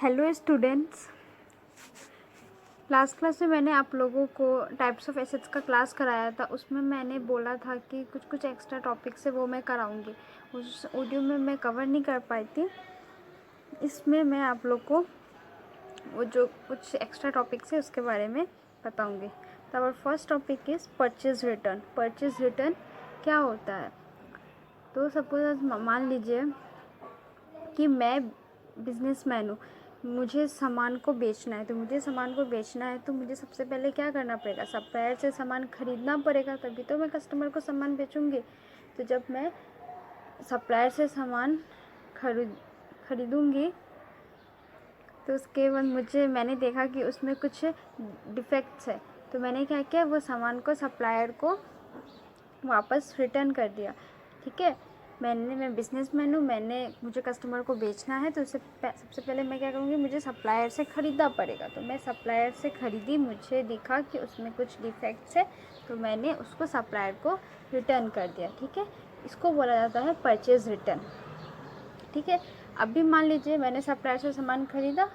Hello students, last class में मैंने आप लोगों को टाइप्स ऑफ एसेट्स का क्लास कराया था। उसमें मैंने बोला था कि कुछ कुछ एक्स्ट्रा टॉपिक्स है वो मैं कराऊंगी। उस ऑडियो में मैं कवर नहीं कर पाई थी, इसमें मैं आप लोग को वो जो कुछ एक्स्ट्रा टॉपिक्स है उसके बारे में बताऊंगी। तो our first topic is purchase return. Purchase return क्या होता है? तो सपोज मान लीजिए कि मैं बिजनेसमैन हूँ, मुझे सामान को बेचना है। तो मुझे सामान को बेचना है तो मुझे सबसे पहले क्या करना पड़ेगा? सप्लायर से सामान खरीदना पड़ेगा, तभी तो मैं कस्टमर को सामान बेचूंगी। तो जब मैं सप्लायर से सामान खरीदूंगी तो उसके बाद मैंने देखा कि उसमें कुछ डिफेक्ट्स है, तो मैंने क्या किया, वो सामान को सप्लायर को वापस रिटर्न कर दिया। ठीक है, मैं बिजनेसमैन हूँ, मुझे कस्टमर को बेचना है, तो सबसे पहले मैं क्या करूँगी, मुझे सप्लायर से ख़रीदना पड़ेगा। तो मैं सप्लायर से ख़रीदी, मुझे दिखा कि उसमें कुछ डिफेक्ट्स है, तो मैंने उसको सप्लायर को रिटर्न कर दिया। ठीक है, इसको बोला जाता है परचेज़ रिटर्न। ठीक है, अभी मान लीजिए मैंने सप्लायर से सामान ख़रीदा,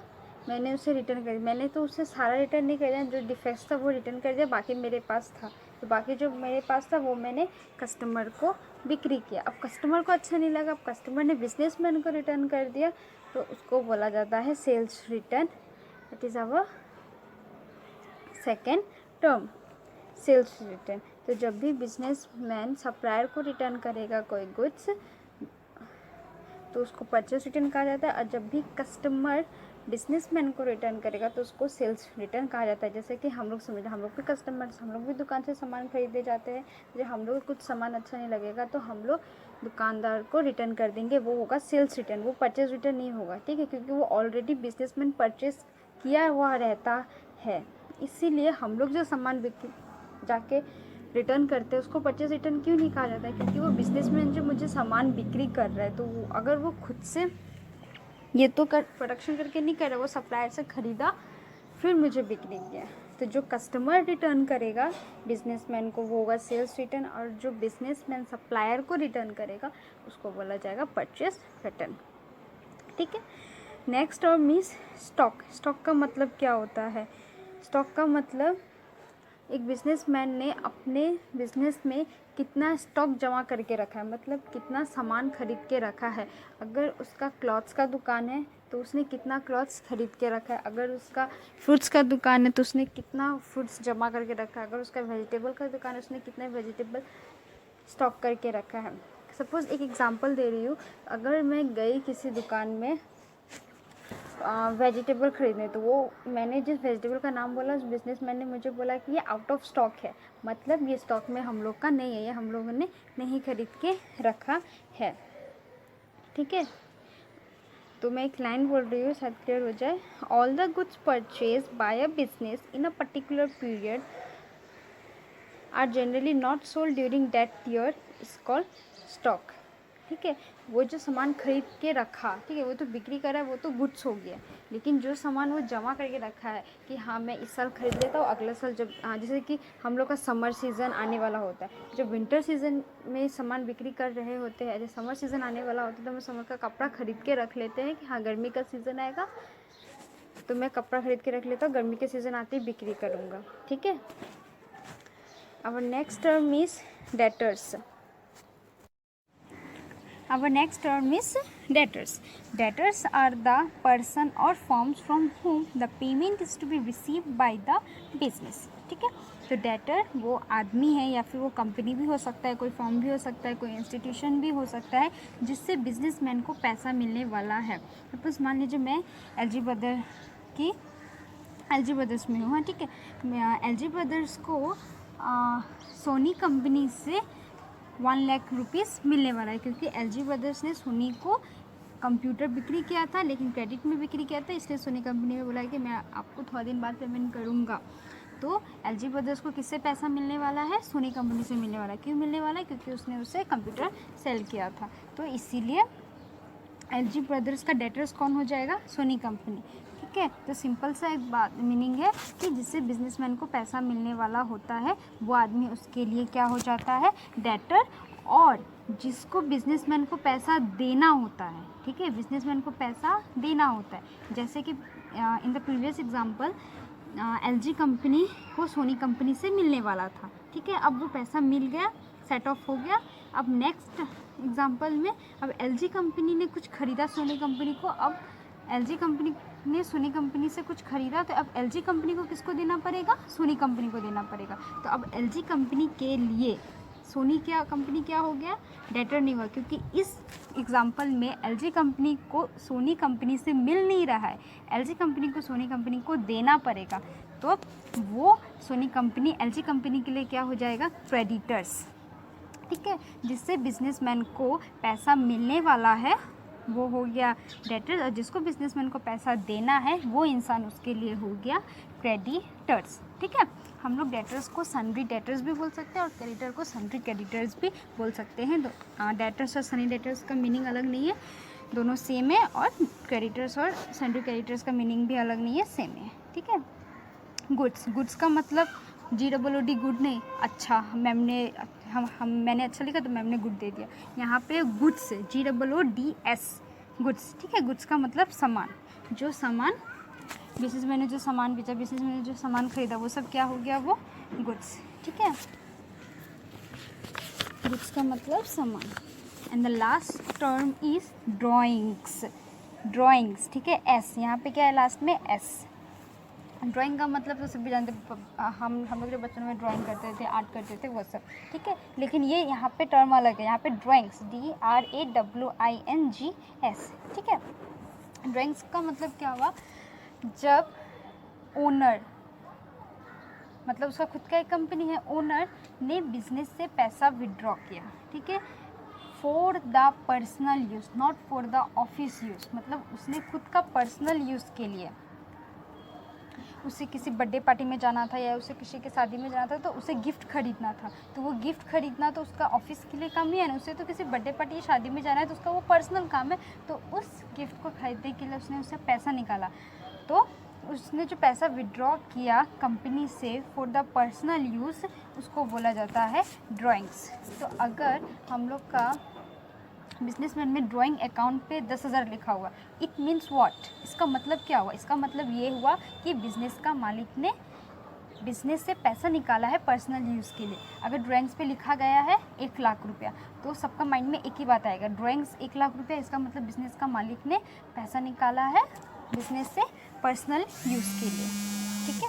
मैंने उसे रिटर्न कर दिया। मैंने तो उसे सारा रिटर्न नहीं कर दिया, जो डिफेक्ट्स था वो रिटर्न कर दिया, बाकी मेरे पास था। तो बाकी जो मेरे पास था वो मैंने कस्टमर को बिक्री किया। अब कस्टमर को अच्छा नहीं लगा, अब कस्टमर ने बिजनेसमैन को रिटर्न कर दिया, तो उसको बोला जाता है sales return. It is our second term, sales return. तो जब भी बिजनेसमैन सप्लायर को रिटर्न करेगा कोई गुड्स, तो उसको परचेस रिटर्न कहा जाता है। और जब भी कस्टमर बिजनेसमैन को रिटर्न करेगा तो उसको सेल्स रिटर्न कहा जाता है। जैसे कि हम लोग समझे, हम लोग भी कस्टमर्स, हम लोग भी दुकान से सामान खरीदे जाते हैं। जब हम लोग को कुछ सामान अच्छा नहीं लगेगा तो हम लोग दुकानदार को रिटर्न कर देंगे, वो होगा सेल्स रिटर्न, वो परचेज रिटर्न नहीं होगा। ठीक है, क्योंकि वो ऑलरेडी बिजनेसमैन परचेस किया हुआ रहता है, इसीलिए हम लोग जो सामान जाके रिटर्न करते हैं उसको परचेज रिटर्न क्यों नहीं कहा जाता है? क्योंकि वो बिजनेसमैन जो मुझे सामान बिक्री कर रहा है, तो वो अगर वो खुद से ये तो प्रोडक्शन करके नहीं कर रहा, वो सप्लायर से ख़रीदा फिर मुझे बिक्री किया। तो जो कस्टमर रिटर्न करेगा बिजनेसमैन को वो होगा सेल्स रिटर्न, और जो बिजनेसमैन सप्लायर को रिटर्न करेगा उसको बोला जाएगा परचेज रिटर्न। ठीक है, नेक्स्ट और मीन्स स्टॉक। स्टॉक का मतलब क्या होता है? स्टॉक का मतलब एक बिजनेसमैन ने अपने बिजनेस में कितना स्टॉक जमा करके रखा है, मतलब कितना सामान खरीद के रखा है। अगर उसका क्लॉथ्स का दुकान है तो उसने कितना क्लॉथ्स खरीद के रखा है। अगर उसका फ्रूट्स का दुकान है तो उसने कितना फ्रूट्स जमा करके रखा है। अगर उसका वेजिटेबल का दुकान है उसने कितना वेजिटेबल स्टॉक करके रखा है। सपोज़ एक एग्जांपल दे रही हूँ, अगर मैं गई किसी दुकान में वेजिटेबल ख़रीदने, तो वो मैंने जिस वेजिटेबल का नाम बोला उस बिजनेसमैन ने मुझे बोला कि ये आउट ऑफ स्टॉक है, मतलब ये स्टॉक में हम लोग का नहीं है, ये हम लोगों ने नहीं खरीद के रखा है। ठीक है, तो मैं एक लाइन बोल रही हूँ, शायद क्लियर हो जाए। All the goods purchase by a business in a particular period are generally not sold during that year is called stock. ठीक है, वो जो सामान खरीद के रखा, ठीक है, वो तो बिक्री करा है, वो तो गुड्स हो गया। लेकिन जो सामान वो जमा करके रखा है कि हाँ मैं इस साल खरीद लेता हूँ, अगले साल जब जैसे कि हम लोग का समर सीज़न आने वाला होता है, जब विंटर सीज़न में सामान बिक्री कर रहे होते हैं, जब समर सीज़न आने वाला होता है तो हम समर का कपड़ा खरीद के रख लेते हैं कि हाँ गर्मी का सीज़न आएगा तो मैं कपड़ा खरीद के रख लेता हूँ, गर्मी के सीज़न आते ही बिक्री करूँगा। ठीक है, our next term is debtors. Our next term is debtors. Debtors are the person or firms from whom the payment is to be received by the business. ठीक है, तो डेटर वो आदमी है या फिर वो कंपनी भी हो सकता है, कोई फर्म भी हो सकता है, कोई इंस्टीट्यूशन भी हो सकता है जिससे बिजनेसमैन को पैसा मिलने वाला है। सपोज मान लीजिए मैं एलजी ब्रदर्स में हूँ। हाँ, ठीक है, मैं एलजी ब्रदर्स को सोनी कंपनी से 1 लाख रुपीज़ मिलने वाला है, क्योंकि एलजी ब्रदर्स ने सोनी को कंप्यूटर बिक्री किया था लेकिन क्रेडिट में बिक्री किया था, इसलिए सोनी कंपनी ने बोला कि मैं आपको थोड़ा दिन बाद पेमेंट करूँगा। तो एलजी ब्रदर्स को किससे पैसा मिलने वाला है? सोनी कंपनी से मिलने वाला है। क्यों मिलने वाला है? क्योंकि उसने उसे कंप्यूटर सेल किया था, तो इसीलिए एलजी ब्रदर्स का डेटर्स कौन हो जाएगा? Sony company. ठीक है, तो सिंपल सा एक बात मीनिंग है कि जिससे बिजनेसमैन को पैसा मिलने वाला होता है वो आदमी उसके लिए क्या हो जाता है? डेटर। और जिसको बिजनेसमैन को पैसा देना होता है, ठीक है, बिजनेसमैन को पैसा देना होता है। जैसे कि in the previous example LG company को सोनी कंपनी से मिलने वाला था, ठीक है, अब वो पैसा मिल गया, सेट ऑफ हो गया। अब नेक्स्ट एग्जांपल में अब LG कंपनी ने कुछ ख़रीदा सोनी कंपनी को, अब LG कंपनी ने सोनी कंपनी से कुछ ख़रीदा, तो अब LG कंपनी को किसको देना पड़ेगा? सोनी कंपनी को देना पड़ेगा। तो अब LG कंपनी के लिए सोनी क्या कंपनी क्या हो गया? डेटर नहीं हुआ, क्योंकि इस एग्जांपल में LG कंपनी को सोनी कंपनी से मिल नहीं रहा है, LG कंपनी को सोनी कंपनी को देना पड़ेगा। तो वो सोनी कंपनी LG कंपनी के लिए क्या हो जाएगा? क्रेडिटर्स, ठीक है, जिससे बिजनेसमैन को पैसा मिलने वाला है वो हो गया डेटर्स, और जिसको बिजनेसमैन को पैसा देना है वो इंसान उसके लिए हो गया क्रेडिटर्स, ठीक है। हम लोग डेटर्स को सन्ड्री डेटर्स भी बोल सकते हैं और क्रेडिटर को सन्ड्री क्रेडिटर्स भी बोल सकते हैं। डेटर्स और सन्ड्री डेटर्स का मीनिंग अलग नहीं है, दोनों सेम है, और क्रेडिटर्स और सन्ड्री क्रेडिटर्स का मीनिंग भी अलग नहीं है, सेम है, ठीक है। गुड्स का मतलब GOOD गुड नहीं, अच्छा मैम ने मैंने अच्छा लिखा तो मैम ने गुड दे दिया। यहाँ पे गुड्स GOODS गुड्स, ठीक है। गुड्स का मतलब सामान, जो सामान बिजनेसमैन ने जो सामान बेचा, बिजनेसमैन ने जो सामान खरीदा, वो सब क्या हो गया? वो गुड्स, ठीक है। गुड्स का मतलब सामान। And the last term is drawings, ठीक है। S यहाँ पे क्या है? लास्ट में S। ड्राइंग का मतलब तो सभी जानते, हम लोग जो बचपन में ड्राइंग करते थे, आर्ट करते थे, वो सब, ठीक है। लेकिन ये यहाँ पे टर्म अलग है, यहाँ पे ड्राइंग्स DRAWINGS, ठीक है। ड्राइंग्स का मतलब क्या हुआ? जब ओनर, मतलब उसका खुद का एक कंपनी है, ओनर ने बिजनेस से पैसा विड्रॉ किया, ठीक है, for the personal use, not for the office use, मतलब उसने खुद का पर्सनल यूज़ के लिए, उसे किसी बर्थडे पार्टी में जाना था या उसे किसी के शादी में जाना था, तो उसे गिफ्ट खरीदना था, तो वो गिफ्ट खरीदना तो उसका ऑफिस के लिए काम नहीं है ना, उसे तो किसी बर्थडे पार्टी या शादी में जाना है, तो उसका वो पर्सनल काम है। तो उस गिफ्ट को खरीदने के लिए उसने उससे पैसा निकाला, तो उसने जो पैसा विड्रॉ किया कंपनी से फॉर द पर्सनल यूज़, उसको बोला जाता है ड्राइंग्स। तो अगर हम लोग का बिजनेसमैन में ड्राइंग अकाउंट पे 10,000 लिखा हुआ, इट मीन्स व्हाट? इसका मतलब क्या हुआ? इसका मतलब ये हुआ कि बिज़नेस का मालिक ने बिज़नेस से पैसा निकाला है पर्सनल यूज़ के लिए। अगर ड्राइंग्स पे लिखा गया है 1 लाख रुपया, तो सबका माइंड में एक ही बात आएगा, ड्राइंग्स 1 लाख रुपया, इसका मतलब बिज़नेस का मालिक ने पैसा निकाला है बिज़नेस से पर्सनल यूज़ के लिए, ठीक है।